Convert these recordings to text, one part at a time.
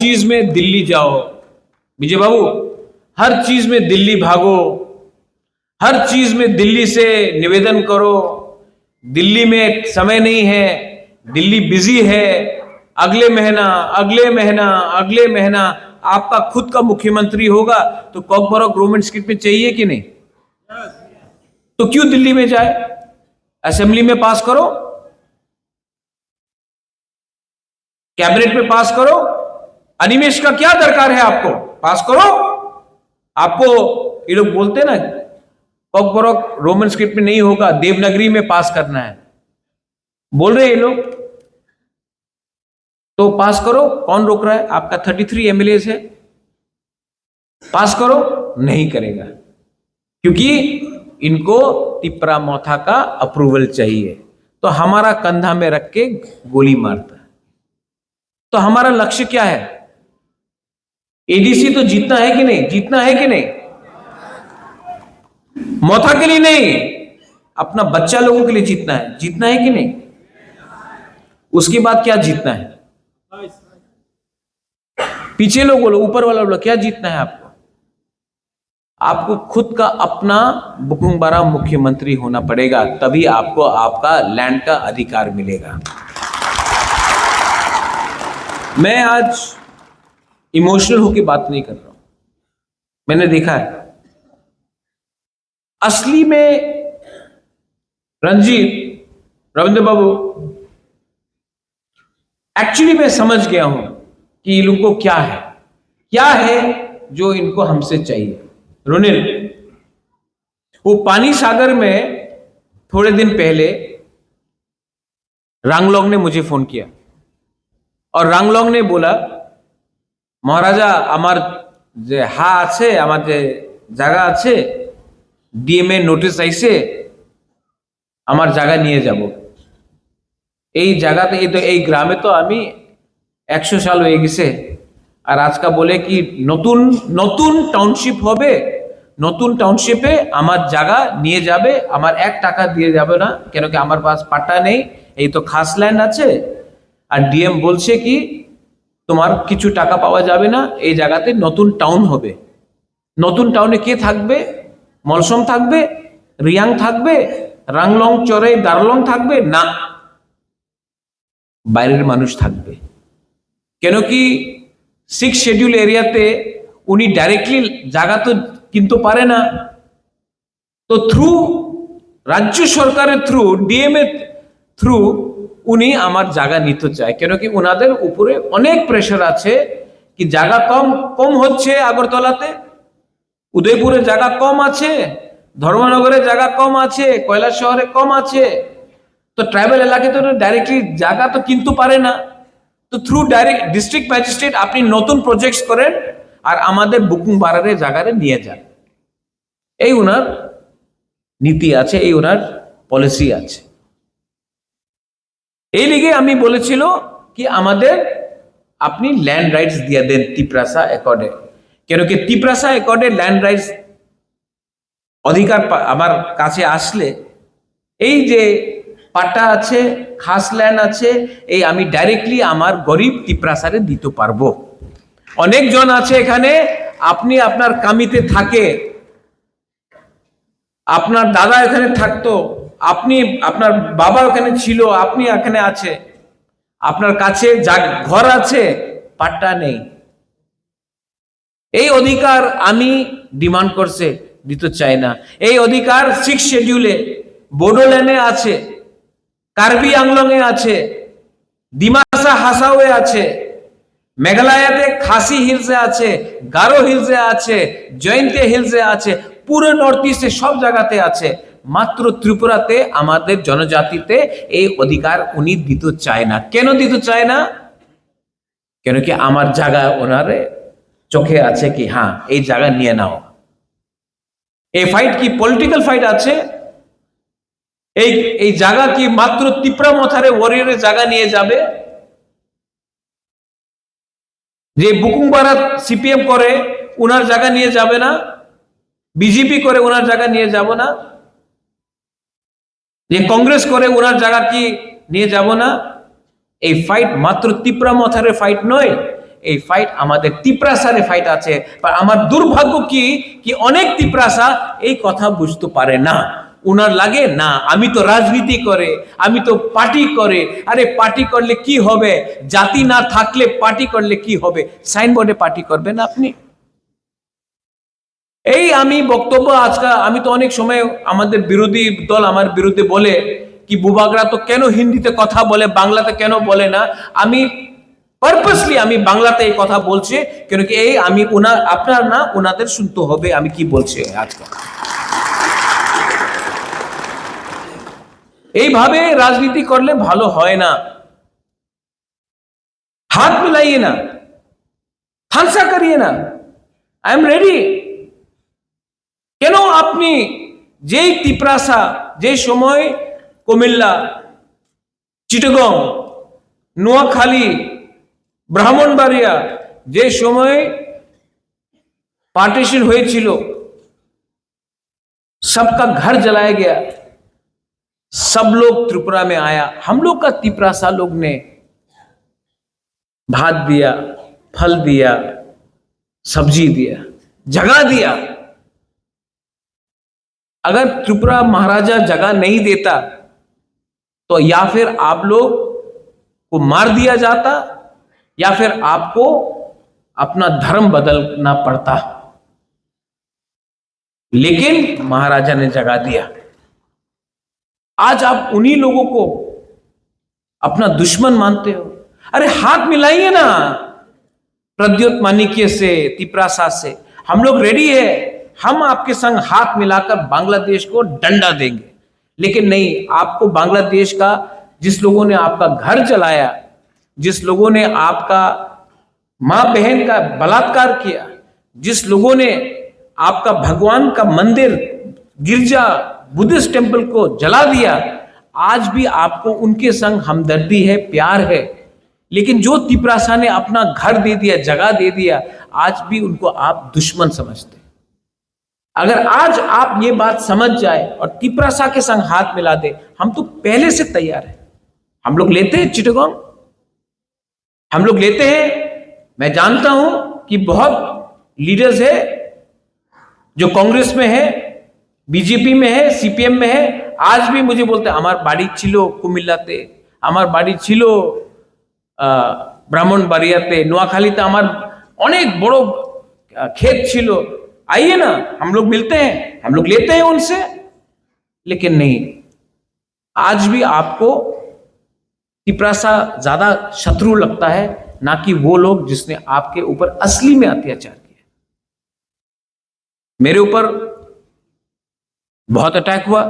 चीज में दिल्ली जाओ विजय बाबू, हर चीज में दिल्ली भागो, हर चीज में दिल्ली से निवेदन करो, दिल्ली में समय नहीं है, दिल्ली बिजी है, अगले महीना अगले महीना अगले महीना आपका खुद का मुख्यमंत्री होगा तो कॉकबरॉक गवर्नमेंट स्क्रिप्ट में चाहिए कि नहीं? तो क्यों दिल्ली में जाए? असेंबली में पास करो, कैबिनेट में पास करो, अनिमेश का क्या दरकार है? आपको पास करो। आपको ये लोग बोलते ना कॉकबरॉक रोमन स्क्रिप्ट में नहीं होगा, देवनागरी में पास करना है, बोल रहे ये लोग, तो पास करो। कौन रोक रहा है? आपका 33 एमएलए है, पास करो। नहीं करेगा क्योंकि इनको टिपरा मोथा का अप्रूवल चाहिए, तो हमारा कंधा में रख के गोली मारता है। तो हमारा लक्ष्य क्या है? एडीसी तो जीतना है कि नहीं? जीतना है कि नहीं? मोथा के लिए नहीं, अपना बच्चा लोगों के लिए जीतना है। जीतना है कि नहीं? उसके बाद क्या जीतना है? पीछे लोग बोलो, ऊपर वाला बोलो, क्या जीतना है आपको? आपको खुद का अपना बुकुंबारा मुख्यमंत्री होना पड़ेगा, तभी आपको आपका लैंड का अधिकार मिलेगा। मैं आज इमोशनल होकर बात नहीं कर रहा हूं, मैंने देखा है असली में रंजीत, रविंद्र बाबू, एक्चुअली मैं समझ गया हूं कि इन लोगों को क्या है जो इनको हमसे चाहिए। रोनिल, वो पानी सागर में थोड़े दिन पहले रांगलोंग ने मुझे फोन किया और रांगलोंग ने बोला, महाराजा आमार जे हा आछे, आमार जे জায়গা আছে, ডিএমএ নোটিশ আইছে, আমার জায়গা নিয়ে যাব। এই জায়গাতে এই গ্রামে তো আমি 100 সাল হয়ে গেছে, আর আজকে বলে কি নতুন নতুন টাউনশিপ হবে, নতুন টাউনশিপে আমার জায়গা নিয়ে যাবে, আমার 1 টাকা দিয়ে যাবে না, কেন কি আমার পাস পাট্টা নেই, এই তো খাস ল্যান্ড আছে। আর ডিএম বলছে কি তোমার কিছু টাকা পাওয়া যাবে না, এই জায়গাতে নতুন টাউন হবে। নতুন টাউনে কে থাকবে? মলসম থাকবে, রিয়াং থাকবে, রাংলং চরে দারলং থাকবে না, বাইরের মানুষ থাকবে। কেন কি 6 শিডিউল এরিয়াতে উনি ডাইরেক্টলি জায়গা তো কিনতে পারে না, তো থ্রু রাজ্য সরকারের থ্রু ডিএমএ থ্রু উনি আমার জায়গা নিতে চায়। কেন কি ওনাদের উপরে অনেক প্রেশার আছে কি জায়গা কম হচ্ছে, আগরতলাতে, উদয়পুরে জায়গা কম আছে, ধর্মনগরে জায়গা কম আছে, কৈলাস শহরে কম আছে, তো ট্রাইবাল এলাকায় তো ডাইরেক্টলি জায়গা তো কিনতে পারে না। তো থ্রু ডাইরেক্ট ডিস্ট্রিক্ট ম্যাজিস্ট্রেট আপনি নতুন প্রজেক্টস করেন আর আমাদের বুকুংবারারে জায়গারে নিয়ে যান, এই ওনার নীতি আছে, এই ওনার পলিসি আছে। এই লিগে আমি বলেছিল কি আমাদের আপনি ল্যান্ড রাইটস দিয়ে দেন তিপ্রাসা একর্ডে, কেন কি তিপ্রাসা একর্ডে ল্যান্ড রাইটস অধিকার আমার কাছে আসলে এই যে পাট্টা আছে, খাস ল্যান্ড আছে, এই আমি ডাইরেক্টলি আমার গরিব তিপ্রাসারে দিতে পারবো। অনেকজন আছে এখানে, আপনি আপনার কামিতে থাকে, আপনার দাদা এখানে থাকতো, আপনি আপনার বাবা ওখানে ছিল, আপনি এখানে আছে, আপনার কাছে ঘর আছে, পাট্টা নেই। এই অধিকার আমি ডিমান্ড করছে, দিতে চাই না। এই অধিকার 6 শিডিউলে বোডোল্যান্ডে আছে, কার্বি আংলংয়ে আছে, ডিমাসা হাসাওয়ে আছে, মেঘালয়াতে খাসি হিলসে আছে, গারো হিলসে আছে, জয়ন্তে হিলসে আছে, পুরো নর্থ ইস্টে সব জায়গাতে আছে। মাত্র ত্রিপুরাতে আমাদের জনজাতিতে এই অধিকার উনি দিতে চায় না। কেন দিতে চায় না? কেন কি আমার জায়গা ওনারে চোখে আছে কি হ্যাঁ এই জায়গা নিয়ে নাও। এই ফাইট কি পলিটিক্যাল ফাইট আছে? এই জায়গা কি মাত্র তিপ্রা মথারে ওয়ারিয়রের জায়গা নিয়ে যাবে? যে বুকুংবারা সিপিএম করে ওনার জায়গা নিয়ে যাবে না, বিজেপি করে ওনার জায়গা নিয়ে যাব না, যে কংগ্রেস করে ওনার জায়গা কি নিয়ে যাব না? এই ফাইট মাত্র তিপ্রা মথারে ফাইট নয়, এই ফাইট আমাদের তিপ্রাসারে ফাইট আছে। আর আমার দুর্ভাগ্য কি অনেক তিপ্রাসা এই কথা বুঝতে পারে না। উনার লাগে না আমি তো রাজনীতি করে, আমি তো পার্টি করে। আরে পার্টি করলে কি হবে? জাতি না থাকলে পার্টি করলে কি হবে? সাইনবোর্ডে পার্টি করবেন আপনি? এই আমি বক্তব্য আজকে আমি তো অনেক সময় আমাদের বিরোধী দল আমার বিরুদ্ধে বলে কি বুবাগরা তো কেন হিন্দিতে কথা বলে, বাংলাতে কেন বলে না। আমি পারপাসলি আমি বাংলাতে এই কথা বলছি কেন কি এই আমি আপনার না ওনাদের শুনতে হবে আমি কি বলছি আজকে। এইভাবে রাজনীতি করলে ভালো হয় না। হাত মিলাইয়ে না, থানসা করিয়ে না। I am ready. কেন আপনি যেই তিপ্রাসা যে সময় কুমিল্লা, চিটাগং, নোয়াখালী, ব্রাহ্মণবাড়িয়া যে সময় पार्टीशन হয়েছিল, सबका घर जलाया गया, सब लोग त्रिपुरा में आया। हम लोग का तिपरासा लोग ने भात दिया, फल दिया, सब्जी दिया, जगह दिया। अगर त्रिपुरा महाराजा जगह नहीं देता तो या फिर आप लोग को मार दिया जाता या फिर आपको अपना धर्म बदलना पड़ता। लेकिन महाराजा ने जगह दिया। आज आप उन्हीं लोगों को अपना दुश्मन मानते हो। अरे हाथ मिलाइए ना प्रद्योत माणिक्य से, तिपरासा से। हम लोग रेडी है, हम आपके संग हाथ मिलाकर बांग्लादेश को डंडा देंगे। लेकिन नहीं, आपको बांग्लादेश का जिस लोगों ने आपका घर जलाया, जिस लोगों ने आपका मां बहन का बलात्कार किया, जिस लोगों ने आपका भगवान का मंदिर, गिरजा, बुद्धिस्ट टेंपल को जला दिया, आज भी आपको उनके संग हमदर्दी है, प्यार है। लेकिन जो तिपरासा ने अपना घर दे दिया, जगह दे दिया, आज भी उनको आप दुश्मन समझते। अगर आज आप ये बात समझ जाए और तिपरासा के संग हाथ मिला दे, हम तो पहले से तैयार है। हम लोग लेते हैं चिटगांव, हम लोग लेते हैं। मैं जानता हूं कि बहुत लीडर्स है जो कांग्रेस में है, बीजेपी में है, सीपीएम में है, आज भी मुझे बोलते हैं আমার বাড়ি ছিল কুমিল্লাতে, আমার বাড়ি ছিল ব্রাহ্মণবাড়িয়াতে, নোয়াখালীতে আমার অনেক বড় खेत ছিল। आइए ना, हम लोग मिलते हैं, हम लोग लेते हैं उनसे। लेकिन नहीं, आज भी आपको तिपरासा ज्यादा शत्रु लगता है, ना कि वो लोग जिसने आपके ऊपर असली में अत्याचार किया। मेरे ऊपर बहुत अटैक हुआ।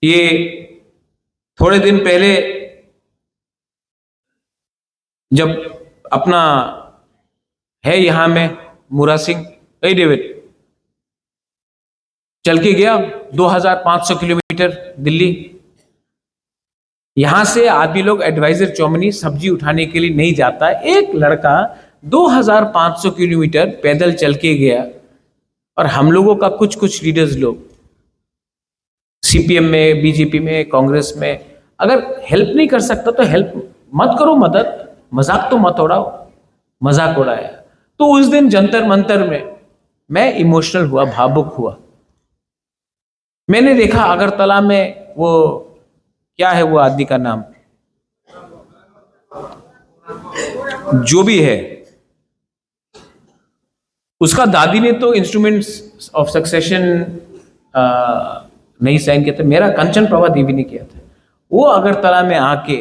ये थोड़े दिन पहले जब अपना है यहां में मुरा सिंह, ए डेविड चल के गया 2500 किलोमीटर दिल्ली। यहां से आदमी लोग एडवाइजर चौमनी सब्जी उठाने के लिए नहीं जाता। एक लड़का 2500 किलोमीटर पैदल चल के गया। और हम लोगों का कुछ लीडर्स लोग सीपीएम में, बीजेपी में, कांग्रेस में, अगर हेल्प नहीं कर सकता तो हेल्प मत करो, मदद, मजाक तो मत उड़ाओ। मजाक उड़ाया तो उस दिन जंतर मंतर में मैं इमोशनल हुआ, भावुक हुआ। मैंने देखा अगरतला में वो क्या है वो आदमी का नाम, जो भी है, उसका दादी ने तो इंस्ट्रूमेंट्स ऑफ सक्सेशन नहीं साइन किया था, मेरा कंचन प्रभा देवी ने किया था। वो अगरतला में आके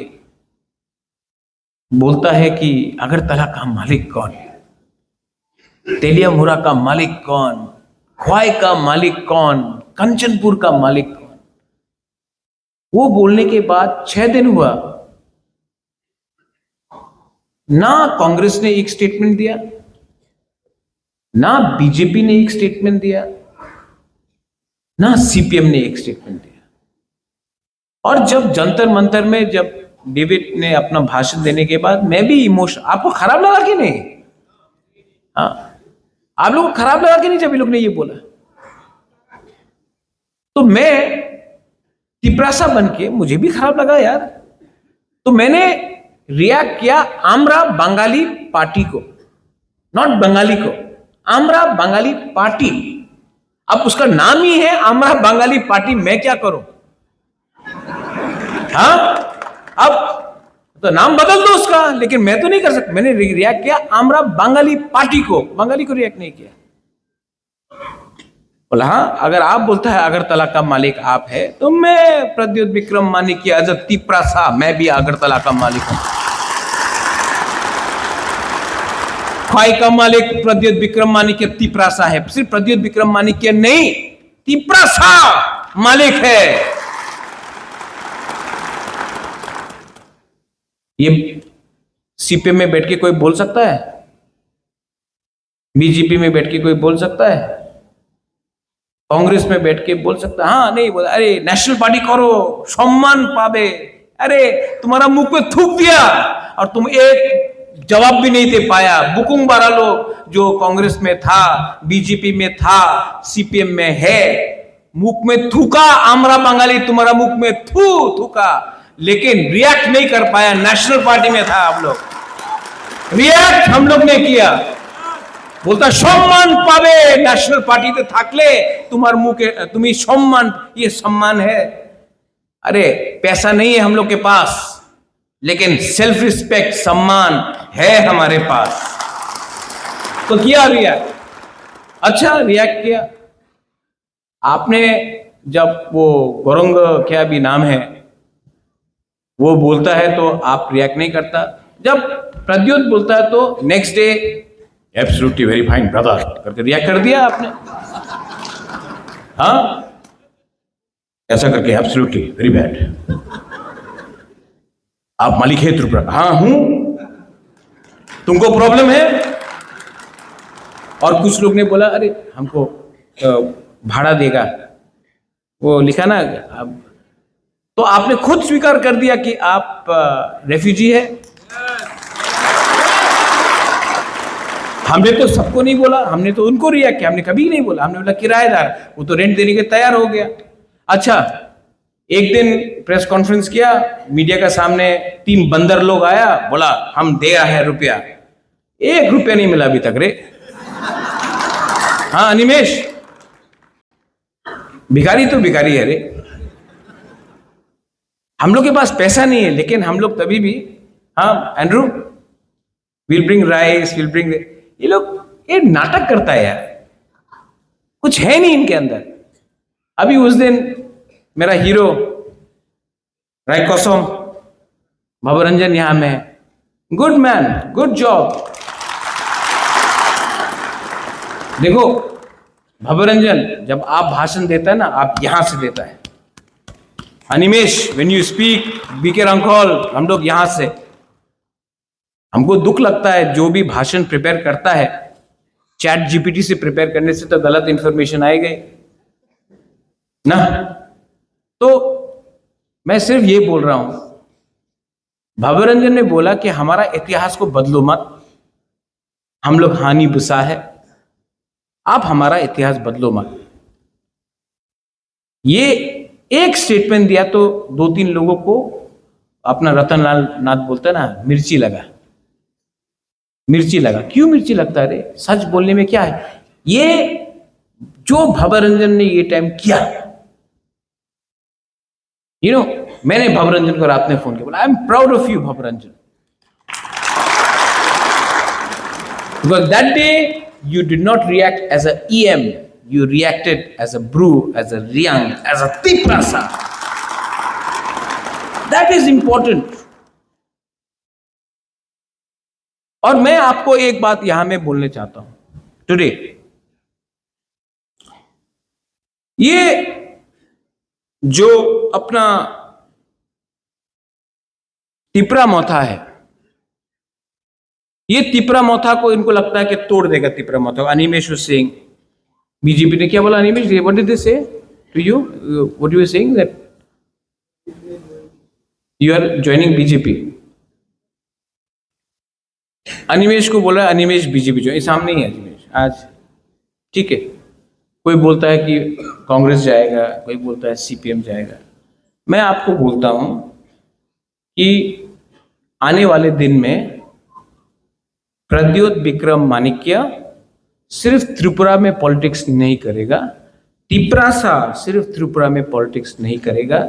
बोलता है कि अगरतला का मालिक कौन है, तेलिया मुरा का मालिक कौन, ख्वाई का मालिक कौन, कंचनपुर का मालिक कौन। वो बोलने के बाद 6 दिन हुआ, ना कांग्रेस ने एक स्टेटमेंट दिया, ना बीजेपी ने एक स्टेटमेंट दिया, ना सीपीएम ने एक स्टेटमेंट दिया। और जब जंतर मंतर में जब डेविड ने अपना भाषण देने के बाद मैं भी इमोशन, आपको खराब लगा कि नहीं? हाँ, आप लोगों को खराब लगा कि नहीं जब ये लोग ने ये बोला? तो मैं तिपरासा बन के मुझे भी खराब लगा यार। तो मैंने रिएक्ट किया आमरा बंगाली पार्टी को, नॉट बंगाली को, आमरा बंगाली पार्टी। अब उसका नाम ही है आमरा बंगाली पार्टी, मैं क्या करूं? हाँ, अब तो नाम बदल दो उसका, लेकिन मैं तो नहीं कर सकता। मैंने रिएक्ट किया आमरा बंगाली पार्टी को, बंगाली को रिएक्ट नहीं किया। बोला हाँ, अगर आप बोलता है अगरतला का मालिक आप है, तो मैं प्रद्युत विक्रम मानिक की एज अ तिपरासा मैं भी अगरतला का मालिक हूं। खाई का मालिक प्रद्युत विक्रम मानिक के तिपरासा है, सिर्फ प्रद्युत विक्रम मानिक के नहीं, तिपरासा मालिक है। ये सीपीएम में बैठ के कोई बोल सकता है? बीजेपी में बैठ के कोई बोल सकता है? कांग्रेस में बैठ के बोल सकता है? हाँ, नहीं बोला। अरे नेशनल पार्टी करो, सम्मान पावे। अरे तुम्हारा मुंह पे थूक दिया और तुम एक जवाब भी नहीं दे पाया। बुकुंग बारा लोग जो कांग्रेस में था, बीजेपी में था, सीपीएम में है, मुख में थूका आमरा बंगाली, तुम्हारा मुख में थूका, लेकिन रिएक्ट नहीं कर पाया। नेशनल पार्टी में था आप लोग, रिएक्ट हम लोग ने किया। बोलता सम्मान पावे, नेशनल पार्टी ते थाकले तुम्हार मुंह के तुम्हें सम्मान, ये सम्मान है? अरे पैसा नहीं है हम लोग के पास, लेकिन सेल्फ रिस्पेक्ट, सम्मान है हमारे पास। तो किया रिएक्ट, अच्छा रिएक्ट किया आपने। जब वो गौरंग क्या भी नाम है वो बोलता है तो आप रिएक्ट नहीं करता। जब प्रद्युत बोलता है तो next day absolutely very fine brother करके रिएक्ट कर दिया आपने। हाँ, ऐसा करके एब्सोल्युटली वेरी बैड, आप मालिक है त्रिपुरा? हाँ हूं, तुमको प्रॉब्लम है? और कुछ लोग ने बोला अरे हमको भाड़ा देगा, वो लिखा ना। अब तो आपने खुद स्वीकार कर दिया कि आप रेफ्यूजी है। हमने तो सबको नहीं बोला, हमने तो उनको रिएक्ट किया, हमने कभी नहीं बोला। हमने बोला किराएदार, वो तो रेंट देने के तैयार हो गया। अच्छा, एक दिन प्रेस कॉन्फ्रेंस किया, मीडिया का सामने 3 बंदर लोग आया, बोला हम दे रहे हैं रुपया। 1 रुपया नहीं मिला अभी तक रे। हाँ अनिमेश, भिखारी तो भिखारी है रे। हम लोग के पास पैसा नहीं है, लेकिन हम लोग तभी भी, हाँ Andrew will bring rice, will bring, ये लोग ये नाटक करता है यार, कुछ है नहीं इनके अंदर। अभी उस दिन मेरा हीरो राय कौसम भवरंजन यहां में है, गुड मैन, गुड जॉब। देखो भवरंजन जब आप भाषण देता है ना, आप यहां से देता है। Animesh when you speak, BK Rankhol, हम लोग यहां से। हमको दुख लगता है जो भी भाषण प्रिपेयर करता है, चैट जीपीटी से प्रिपेयर करने से तो गलत इंफॉर्मेशन आएगी ना। तो मैं सिर्फ ये बोल रहा हूं, भवरंजन ने बोला कि हमारा इतिहास को बदलो मत, हम लोग हानि बुसा है, आप हमारा इतिहास बदलो मत। ये एक स्टेटमेंट दिया तो 2-3 लोगों को अपना रतन लाल नाथ बोलता है ना, मिर्ची लगा, मिर्ची लगा। क्यों मिर्ची लगता है रे? सच बोलने में क्या है? ये जो भवरंजन ने ये टाइम किया, मैंने भवरंजन को रात में फोन किया, बोला I am proud of you Bhavranjan, because that day you did not react as a EM, you reacted as a brew, as a Riang, as a Tiprasa. That is important. और मैं आपको एक बात यहां में बोलने चाहता हूं टुडे। ये जो अपना तिपरा मोथा है, ये तिपरा मोथा को इनको लगता है कि तोड़ देगा तिपरा मोथा को। अनिमेश सिंह, बीजेपी ने क्या बोला? Animesh, what did they say to you? What you are saying that you are joining BJP? Animesh को बोला अनिमेश बीजेपी जो, सामने ही है अनिमेश आज, ठीक है। कोई बोलता है कि कांग्रेस जाएगा, कोई बोलता है सीपीएम जाएगा। मैं आपको बोलता हूं कि आने वाले दिन में प्रद्योत विक्रम माणिक्य सिर्फ त्रिपुरा में पॉलिटिक्स नहीं करेगा, तिपरासा सिर्फ त्रिपुरा में पॉलिटिक्स नहीं करेगा।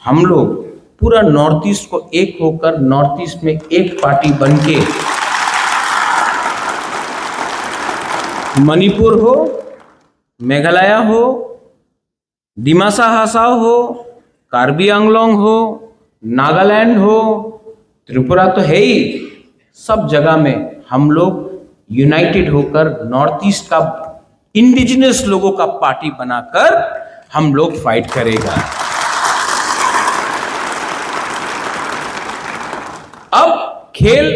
हम लोग पूरा नॉर्थ ईस्ट को एक होकर नॉर्थ ईस्ट में एक पार्टी बनके मणिपुर हो, मेघालय हो, डिमासा हासाओ हो, कार्बी आंगलोंग हो, नागालैंड हो, त्रिपुरा तो है ही, सब जगह में हम लोग यूनाइटेड होकर नॉर्थ ईस्ट का इंडिजिनस लोगों का पार्टी बनाकर हम लोग फाइट करेगा। अब खेल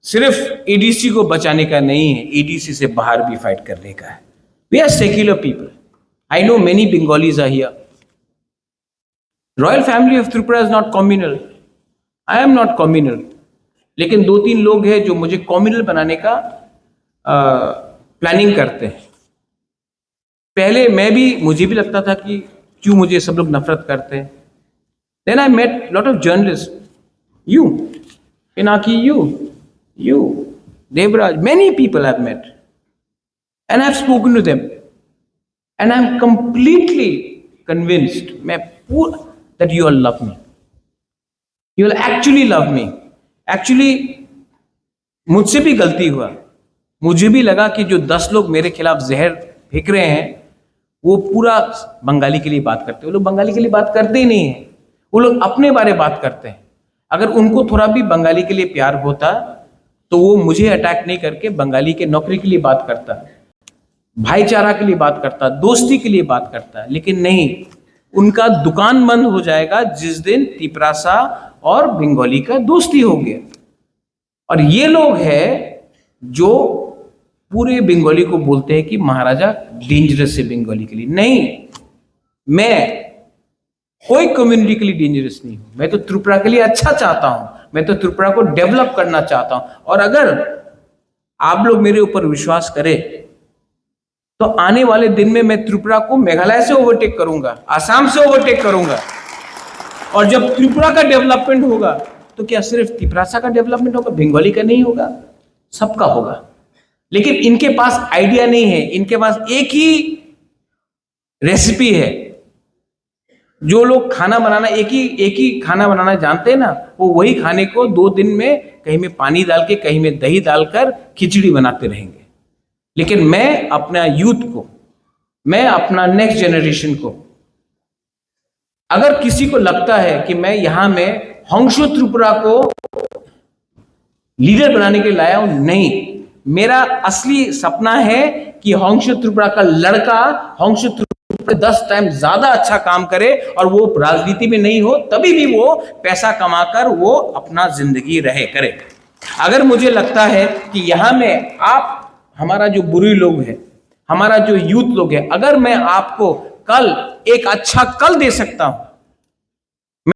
सिर्फ एडीसी को बचाने का नहीं है, एडीसी से बाहर भी फाइट करने का है। We are secular people. I know many Bengalis are here. Royal family of Tripura is not communal. I am not communal. लेकिन 2-3 लोग हैं जो मुझे कम्युनल बनाने का प्लानिंग करते हैं। पहले मुझे भी लगता था कि क्यों मुझे सब लोग नफरत करते हैं। Then I met lot of journalist, you Pinaki, you Devraj, many people I've met and I've spoken to them and I'm completely convinced that you all love me. You will actually love me. Actually मुझसे भी गलती हुआ। मुझे भी लगा कि जो 10 लोग मेरे खिलाफ जहर फेंक रहे हैं वो पूरा बंगाली के लिए बात करते हैं। वो लोग बंगाली के लिए बात करते ही नहीं है, वो लोग अपने बारे बात करते हैं। अगर उनको थोड़ा भी बंगाली के लिए प्यार होता तो वो मुझे अटैक नहीं करके बंगाली के नौकरी के लिए बात करता, भाईचारा के लिए बात करता, दोस्ती के लिए बात करता। लेकिन नहीं, उनका दुकान बंद हो जाएगा जिस दिन तिपरासा और बंगाली का दोस्ती हो गया। और ये लोग हैं जो पूरे बंगाली को बोलते हैं कि महाराजा डेंजरस है बंगाली के लिए। नहीं, मैं कोई कम्युनिटी के लिए डेंजरस नहीं हूं। मैं तो त्रिपुरा के लिए अच्छा चाहता हूं, मैं तो त्रिपुरा को डेवलप करना चाहता हूं। और अगर आप लोग मेरे ऊपर विश्वास करें तो आने वाले दिन में मैं त्रिपुरा को मेघालय से ओवरटेक करूंगा, आसाम से ओवरटेक करूंगा। और जब त्रिपुरा का डेवलपमेंट होगा तो क्या सिर्फ तिपरासा का डेवलपमेंट होगा, बंगाली का नहीं होगा, सबका होगा। लेकिन इनके पास आइडिया नहीं है, इनके पास एक ही रेसिपी है। जो लोग खाना बनाना एक ही खाना बनाना जानते हैं ना, वो वही खाने को 2 दिन में कहीं में पानी डाल के कहीं में दही डालकर खिचड़ी बनाते रहेंगे। लेकिन मैं अपना यूथ को, मैं अपना नेक्स्ट जनरेशन को, अगर किसी को लगता है कि मैं यहां में होंशो त्रिपुरा को लीडर बनाने के लिए लाया हूं, नहीं, मेरा असली सपना है कि होंशो त्रिपुरा का लड़का होंशो 10 टाइम ज्यादा अच्छा काम करे और वो राजनीति में नहीं हो, तभी भी वो पैसा कमाकर वो अपना जिंदगी रहे करे। अगर मुझे लगता है कि यहां में आप, हमारा जो बुरी लोग है, हमारा जो यूथ लोग है, अगर मैं आपको कल एक अच्छा कल दे सकता हूं